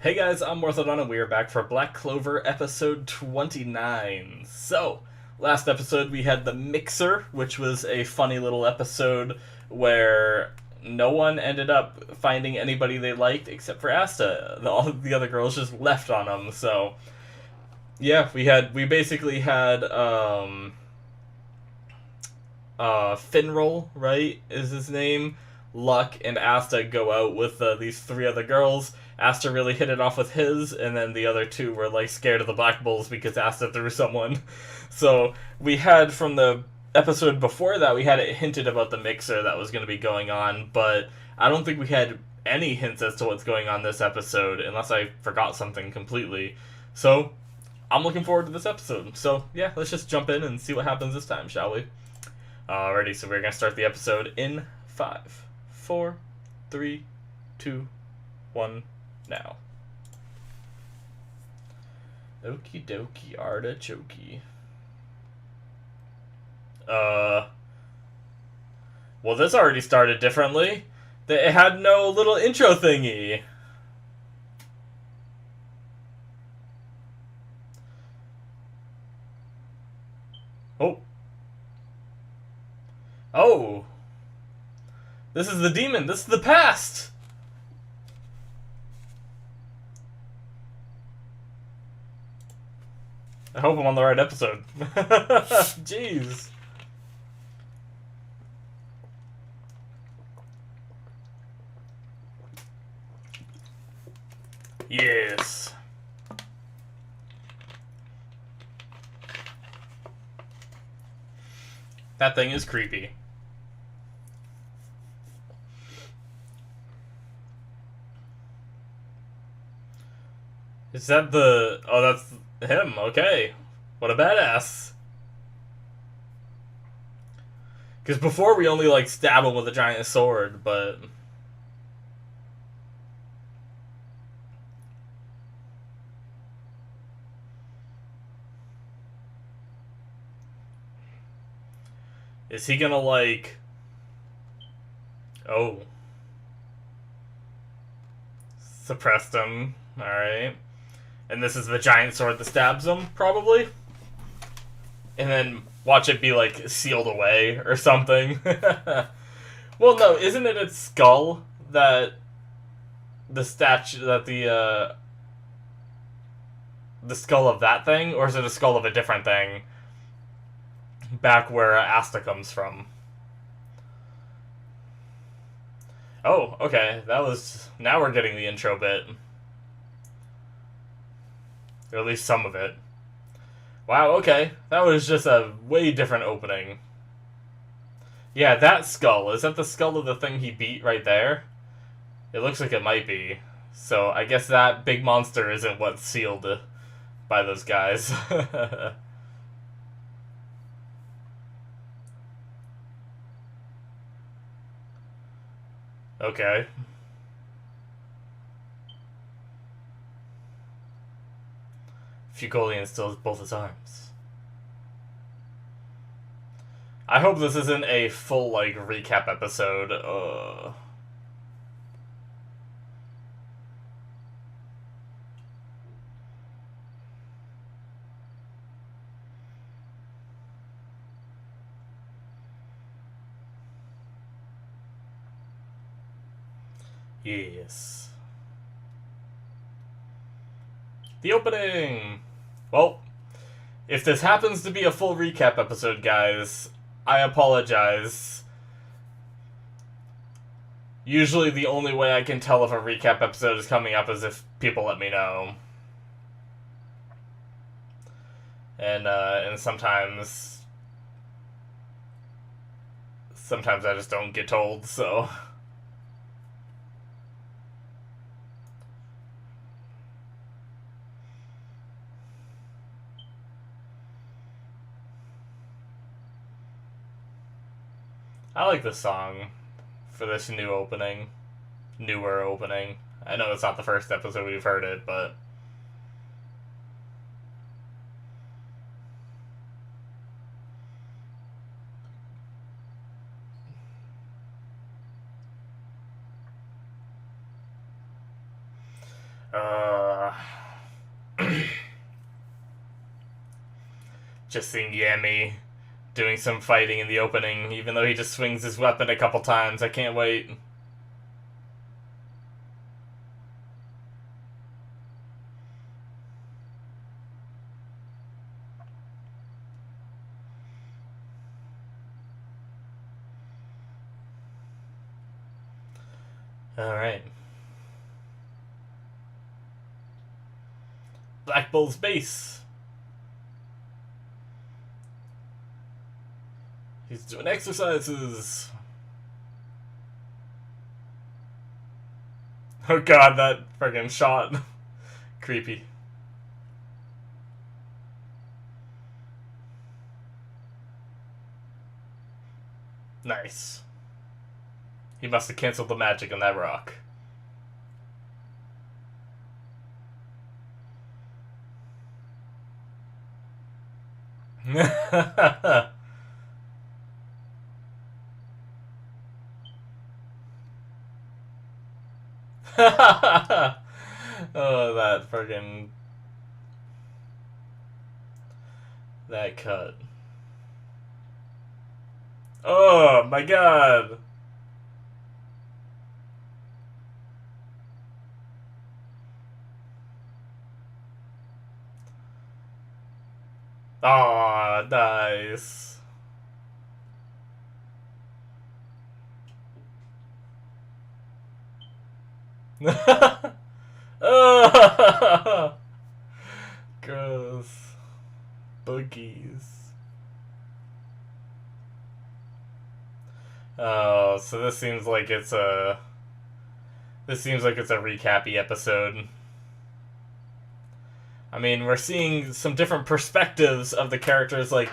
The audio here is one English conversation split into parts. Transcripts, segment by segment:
Hey guys, I'm Morthadon and we are back for Black Clover episode 29. So, last episode we had the Mixer, which was a funny little episode where no one ended up finding anybody they liked except for Asta. All the other girls just left on them. So, yeah, we basically had Finroll, right, is his name. Luck and Asta go out with these three other girls. Asta really hit it off with his, and then the other two were like scared of the Black Bulls because Asta threw someone. So we had from the episode before that, we had it hinted about the Mixer that was going to be going on, but I don't think we had any hints as to what's going on this episode, unless I forgot something completely. So I'm looking forward to this episode. So yeah, let's just jump in and see what happens this time, shall we? Alrighty, so we're gonna start the episode in 5, 4, 3, 2, 1, now. Okie dokie, artichoke. Well, this already started differently. It had no little intro thingy. Oh. Oh. This is the demon. This is the past. I hope I'm on the right episode. Jeez. Yes. That thing is creepy. Is that the... Oh, that's him. Okay. What a badass. Because before we only, like, stab him with a giant sword, but... Is he gonna, like... Oh. Suppressed him. Alright. And this is the giant sword that stabs him, probably? And then watch it be, like, sealed away or something. Well, no, isn't it its skull that the statue, that the skull of that thing? Or is it a skull of a different thing? Back where Asta comes from. Oh, okay, that was... Now we're getting the intro bit. Or at least some of it. Wow, okay. That was just a way different opening. Yeah, that skull. Is that the skull of the thing he beat right there? It looks like it might be. So I guess that big monster isn't what's sealed by those guys. Okay. Fugolian still has both his arms. I hope this isn't a full, like, recap episode. Yes. The opening! Well, if this happens to be a full recap episode, guys, I apologize. Usually the only way I can tell if a recap episode is coming up is if people let me know. And sometimes I just don't get told, so... I like this song for this new opening. Newer opening. I know it's not the first episode we've heard it, but... Uh, just seeing Yami doing some fighting in the opening, even though he just swings his weapon a couple times. I can't wait. Alright. Black Bull's base. He's doing exercises. Oh god, that friggin' shot. Creepy. Nice. He must have canceled the magic on that rock. Oh, that friggin'... that cut. Oh my god! Oh, nice. Oh, gross. Boogies. Oh, so this seems like it's a... this seems like it's a recappy episode. I mean, we're seeing some different perspectives of the characters, like,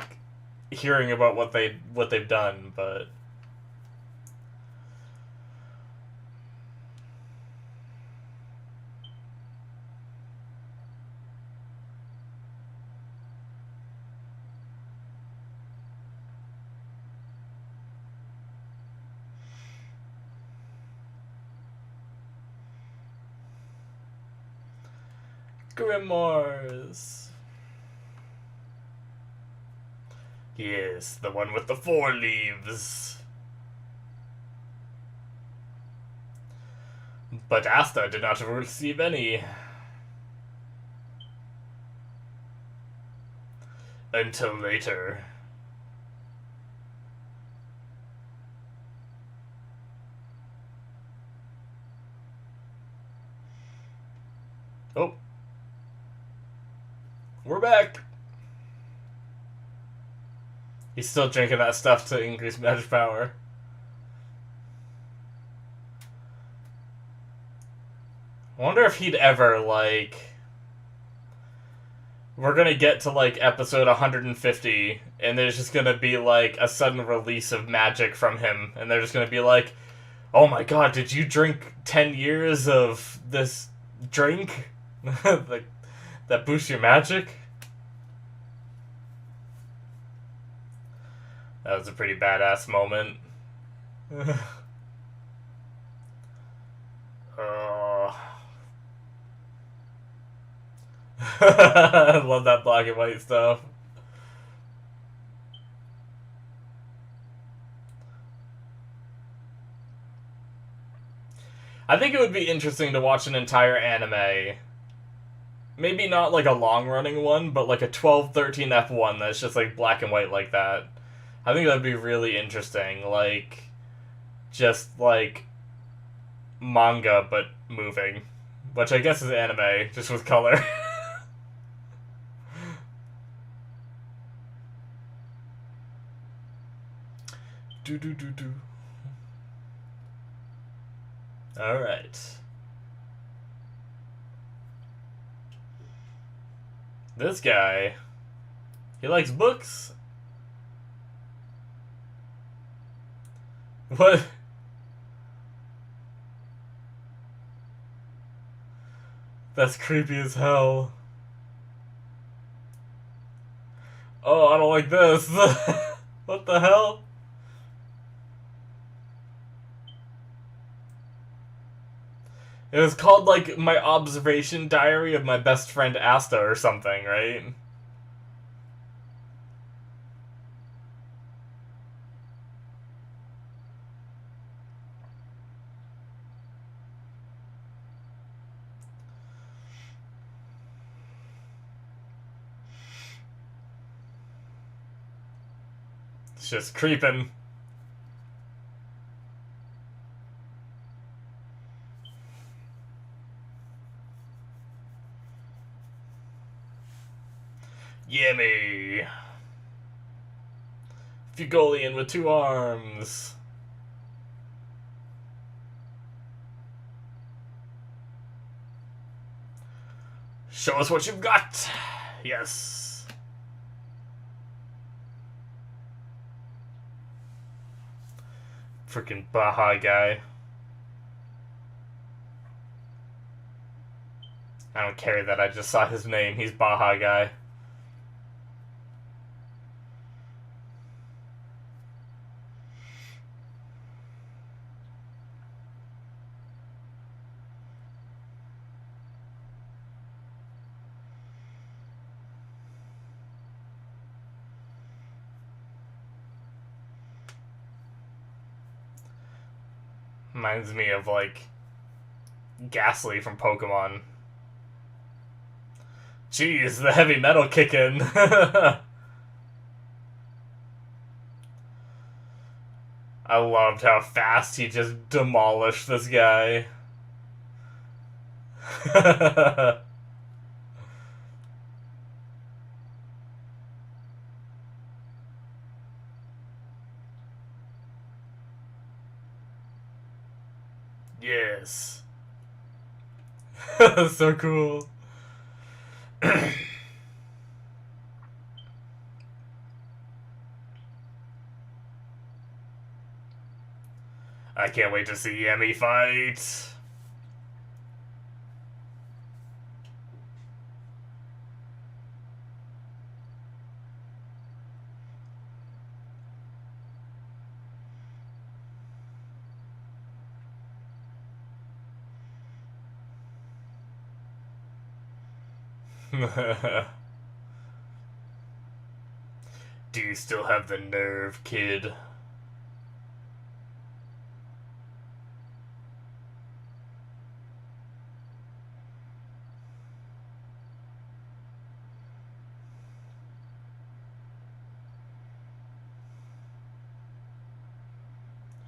hearing about what they've done, but... Grimoires. Yes, the one with the 4 leaves. But Asta did not receive any. Until later. Oh. We're back! He's still drinking that stuff to increase magic power. I wonder if he'd ever, like... we're gonna get to, like, episode 150, and there's just gonna be, like, a sudden release of magic from him, and they're just gonna be like, oh my god, did you drink 10 years of this drink? Like, that boosts your magic? That was a pretty badass moment. I love that black and white stuff. I think it would be interesting to watch an entire anime. Maybe not like a long-running one, but like a 12-13 F1 that's just like black and white like that. I think that'd be really interesting. Like, just like manga, but moving. Which I guess is anime, just with color. Do. Alright. This guy, he likes books. What? That's creepy as hell. Oh, I don't like this. What the hell? It was called, like, My Observation Diary of My Best Friend Asta or something, right? It's just creeping. Yummy! Fugolian with 2 arms. Show us what you've got! Yes. Freaking Baja guy. I don't care that I just saw his name. He's Baja guy. Reminds me of, like, Ghastly from Pokemon. Jeez, the heavy metal kicking. I loved how fast he just demolished this guy. Yes. So cool. I can't wait to see Yemi fight. Do you still have the nerve, kid?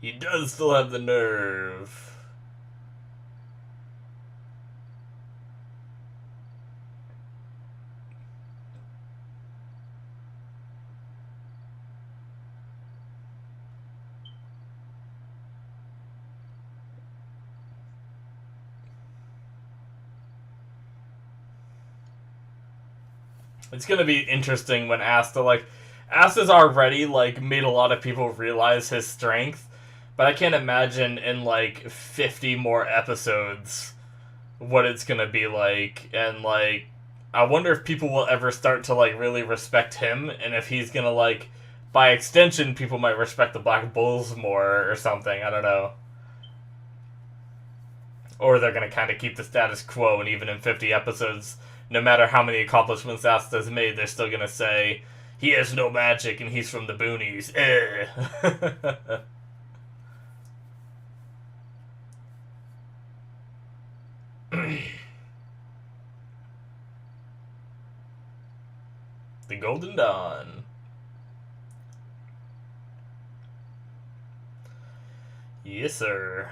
He does still have the nerve. It's gonna be interesting when Asta's already, like, made a lot of people realize his strength, but I can't imagine in, like, 50 more episodes what it's gonna be like, and, like, I wonder if people will ever start to, like, really respect him, and if he's gonna, like, by extension, people might respect the Black Bulls more, or something, I don't know. Or they're gonna kind of keep the status quo, and even in 50 episodes, no matter how many accomplishments Asta's made, they're still gonna say, he has no magic and he's from the boonies. The Golden Dawn. Yes, sir.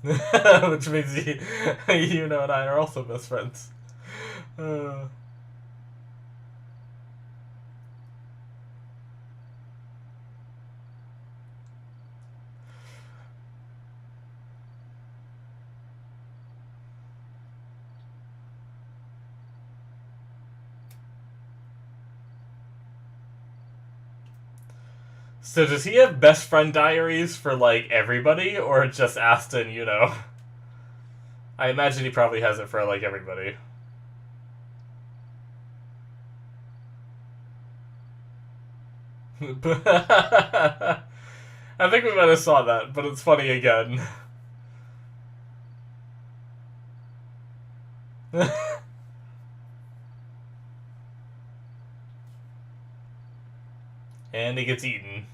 Which means you and I are also best friends. So does he have best friend diaries for, like, everybody, or just Asta and Yuno? I imagine he probably has it for, like, everybody. I think we might have saw that, but it's funny again. And he gets eaten.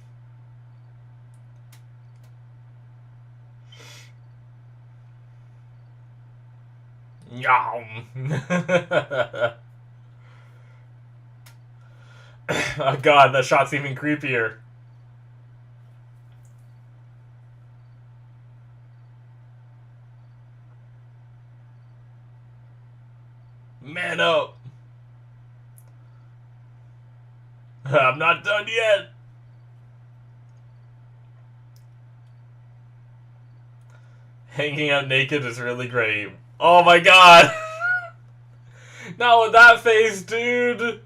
Yum. Oh god, that shot's even creepier. Man up. I'm not done yet. Hanging out naked is really great. Oh my god. Not with that face, dude.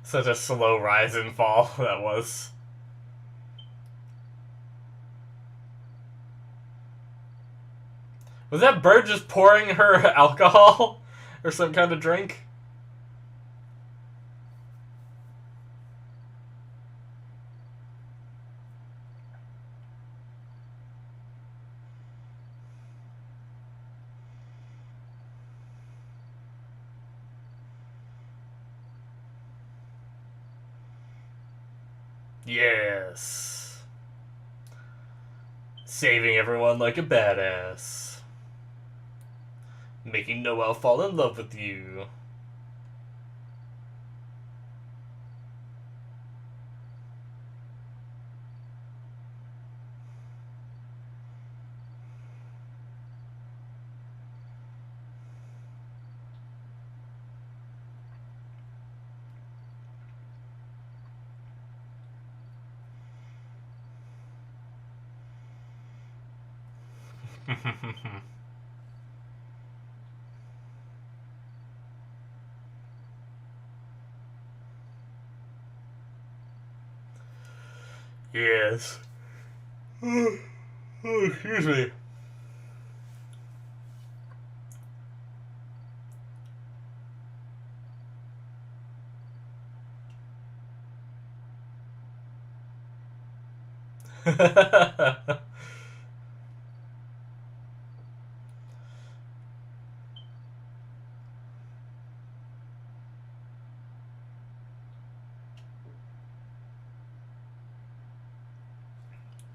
Such a slow rise and fall that was. Was that bird just pouring her alcohol? Or some kind of drink? Yes. Saving everyone like a badass. Making Noelle fall in love with you. Yes. Oh, excuse me.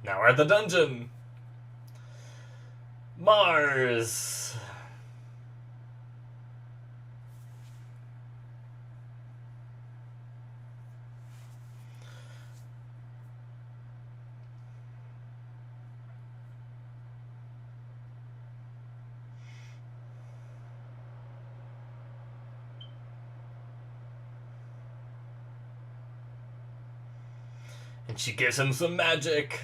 Now we're at the dungeon. Mars. And she gives him some magic.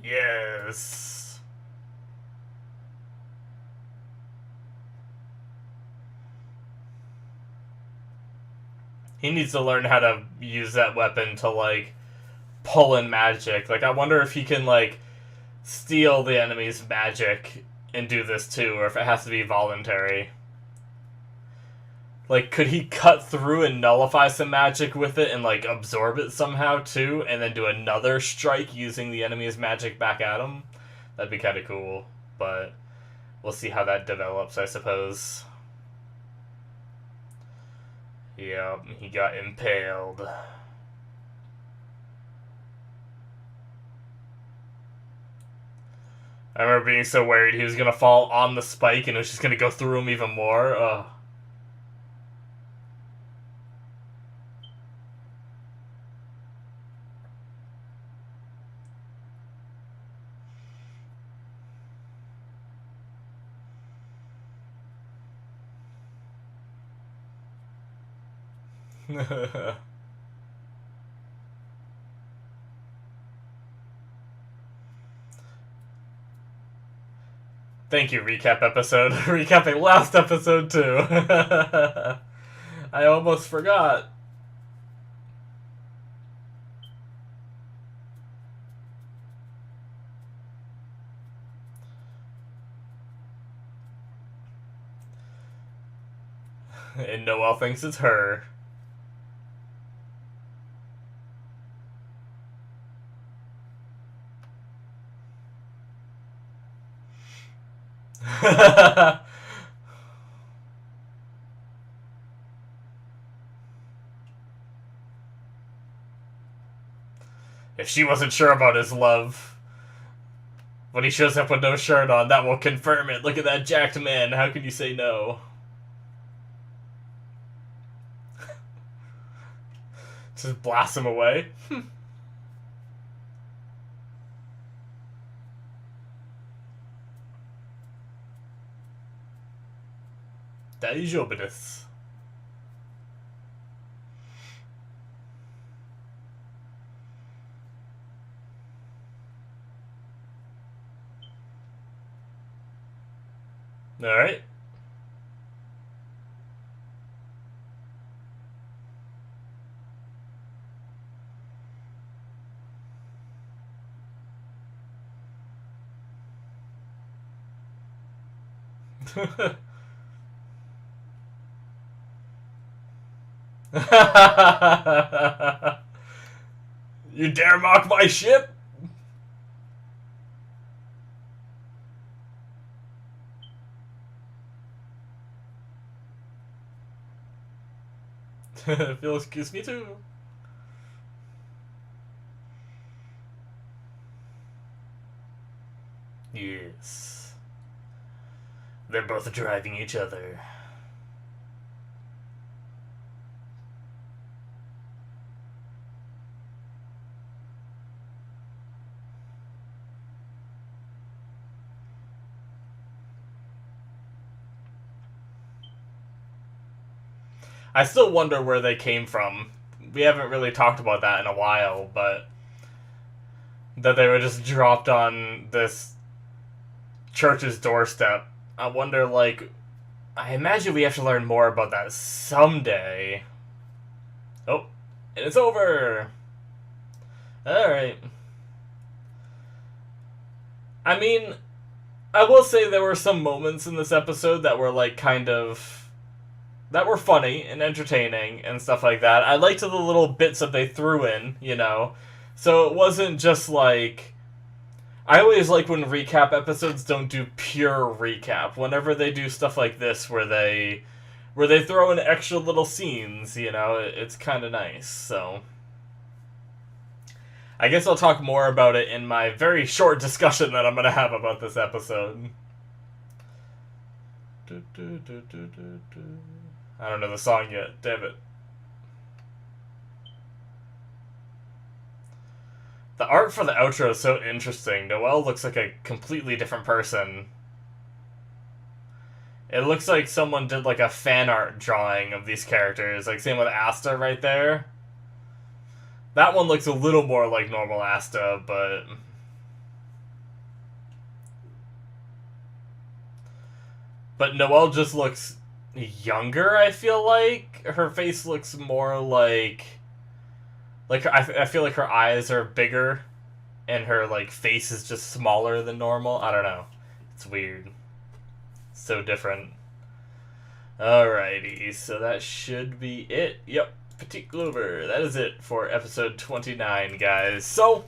Yes. He needs to learn how to use that weapon to, like, pull in magic. Like, I wonder if he can, like, steal the enemy's magic and do this too, or if it has to be voluntary. Like, could he cut through and nullify some magic with it and, like, absorb it somehow, too, and then do another strike using the enemy's magic back at him? That'd be kind of cool, but we'll see how that develops, I suppose. Yep, he got impaled. I remember being so worried he was gonna fall on the spike and it was just gonna go through him even more. Ugh. Thank you, recap episode. Recapping last episode, too. I almost forgot. And Noelle thinks it's her. If she wasn't sure about his love, when he shows up with no shirt on, that will confirm it. Look at that jacked man. How can you say no? Just blast him away. Daijoubu. Alright. You dare mock my ship? Feels kiss me too. Yes. They're both driving each other. I still wonder where they came from. We haven't really talked about that in a while, but that they were just dropped on this church's doorstep. I wonder, like, I imagine we have to learn more about that someday. Oh, and it's over. Alright. I mean, I will say there were some moments in this episode that were, like, kind of... that were funny and entertaining and stuff like that. I liked the little bits that they threw in, you know? So it wasn't just like... I always like when recap episodes don't do pure recap. Whenever they do stuff like this where they throw in extra little scenes, you know, it's kind of nice, so... I guess I'll talk more about it in my very short discussion that I'm going to have about this episode. I don't know the song yet, damn it. The art for the outro is so interesting. Noelle looks like a completely different person. It looks like someone did like a fan art drawing of these characters. Like same with Asta right there. That one looks a little more like normal Asta, but... But Noelle just looks younger, I feel like. Her face looks more like I feel like her eyes are bigger and her like face is just smaller than normal. I don't know. It's weird. So different. Alrighty, so that should be it. Yep, Petite Clover. That is it for episode 29, guys. So,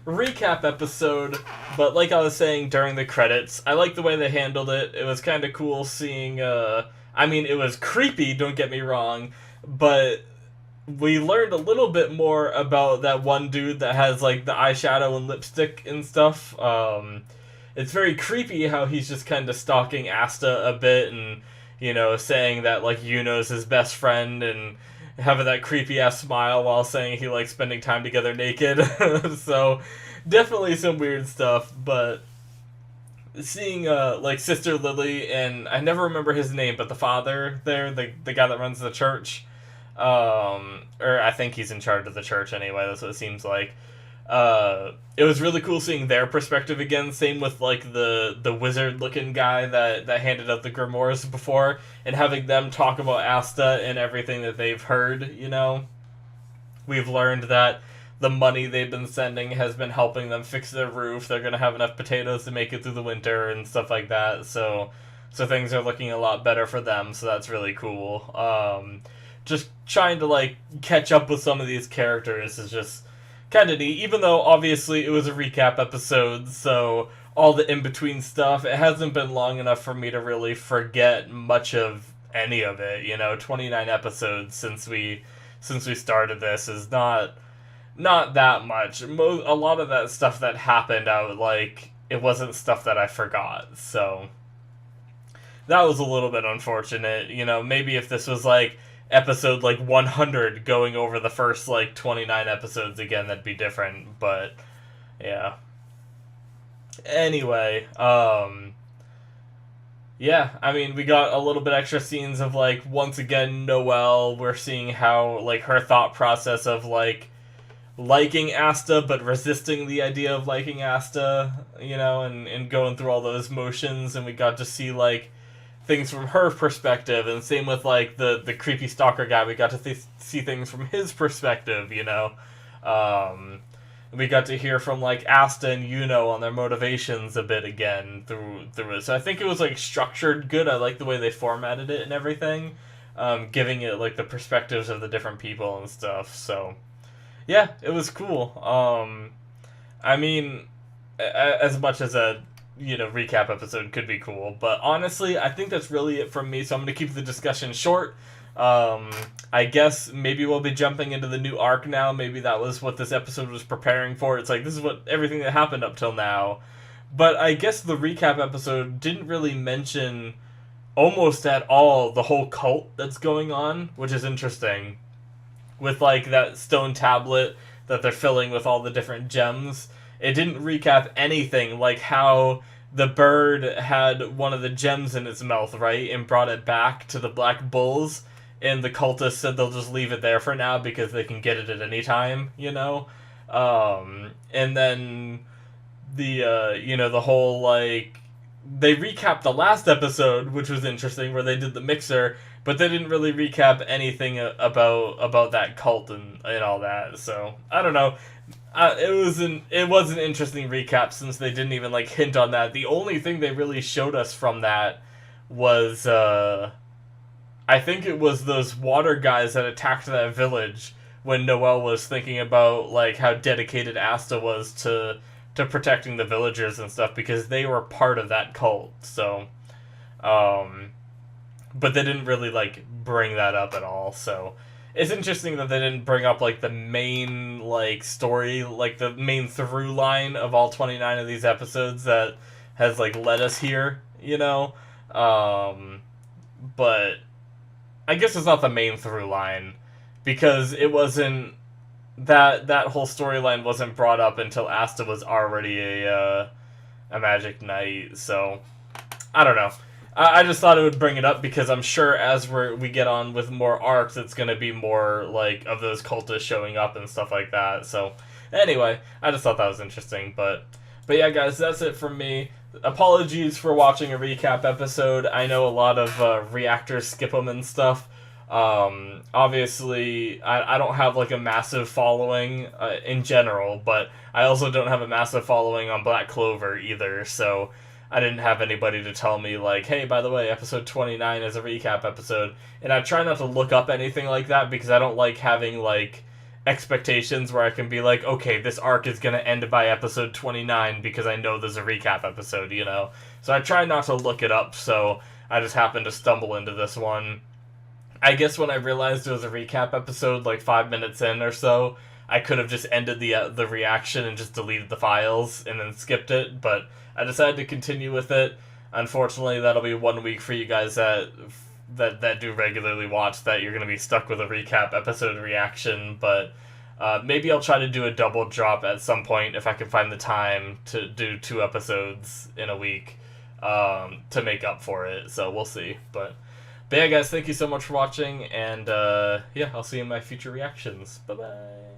recap episode, but like I was saying during the credits, I like the way they handled it. It was kind of cool seeing, I mean, it was creepy, don't get me wrong, but we learned a little bit more about that one dude that has, like, the eyeshadow and lipstick and stuff. It's very creepy how he's just kind of stalking Asta a bit and, you know, saying that, like, Yuno's his best friend and having that creepy-ass smile while saying he likes spending time together naked. So, definitely some weird stuff, but seeing, like, Sister Lily and, I never remember his name, but the father there, the guy that runs the church, or I think he's in charge of the church anyway, that's what it seems like. It was really cool seeing their perspective again. Same with like the wizard looking guy that handed out the grimoires before, and having them talk about Asta and everything that they've heard. We've learned that the money they've been sending has been helping them fix their roof. They're gonna have enough potatoes to make it through the winter and stuff like that. So things are looking a lot better for them. So that's really cool. Just trying to like catch up with some of these characters is just kind of neat. Even though obviously it was a recap episode, so all the in between stuff, it hasn't been long enough for me to really forget much of any of it. 29 episodes since we started this is not that much. A lot of that stuff that happened, it wasn't stuff that I forgot. So that was a little bit unfortunate. Maybe if this was like episode 100 going over the first 29 episodes again, that'd be different. But yeah. Anyway, yeah, I mean, we got a little bit extra scenes of once again Noelle. We're seeing how her thought process of liking Asta but resisting the idea of liking Asta, and going through all those motions, and we got to see things from her perspective, and same with the creepy stalker guy. We got to see things from his perspective. We got to hear from Asta and Yuno on their motivations a bit again through it. So I think it was structured good. I like the way they formatted it and everything, giving it the perspectives of the different people and stuff. So yeah, it was cool. I mean, as much as a recap episode could be cool, but honestly, I think that's really it from me. So I'm gonna keep the discussion short. I guess maybe we'll be jumping into the new arc now. Maybe that was what this episode was preparing for. It's this is what everything that happened up till now. But I guess the recap episode didn't really mention almost at all the whole cult that's going on, which is interesting. With that stone tablet that they're filling with all the different gems. It didn't recap anything, how the bird had one of the gems in its mouth, right? And brought it back to the Black Bulls. And the cultists said they'll just leave it there for now because they can get it at any time, And then the whole, they recapped the last episode, which was interesting, where they did the mixer, but they didn't really recap anything about that cult and all that. So, I don't know. It was an interesting recap since they didn't even hint on that. The only thing they really showed us from that was I think it was those water guys that attacked that village when Noelle was thinking about how dedicated Asta was to protecting the villagers and stuff, because they were part of that cult. So but they didn't really bring that up at all. So it's interesting that they didn't bring up the main story, the main through line of all 29 of these episodes that has led us here, but I guess it's not the main through line, because it wasn't that whole storyline wasn't brought up until Asta was already a magic knight. So I don't know. I just thought it would bring it up because I'm sure as we get on with more arcs, it's going to be more of those cultists showing up and stuff like that. So anyway, I just thought that was interesting. But yeah, guys, that's it from me. Apologies for watching a recap episode. I know a lot of reactors skip them and stuff. Obviously, I don't have a massive following in general, but I also don't have a massive following on Black Clover either, so I didn't have anybody to tell me, hey, by the way, episode 29 is a recap episode. And I try not to look up anything like that because I don't like having, expectations where I can be okay, this arc is going to end by episode 29 because I know there's a recap episode, So I try not to look it up, so I just happened to stumble into this one. I guess when I realized it was a recap episode, 5 minutes in or so, I could have just ended the reaction and just deleted the files and then skipped it, but I decided to continue with it. Unfortunately, that'll be 1 week for you guys that do regularly watch, that you're going to be stuck with a recap episode reaction, but maybe I'll try to do a double drop at some point if I can find the time to do 2 episodes in a week to make up for it, so we'll see. But yeah, guys, thank you so much for watching, and yeah, I'll see you in my future reactions. Bye-bye.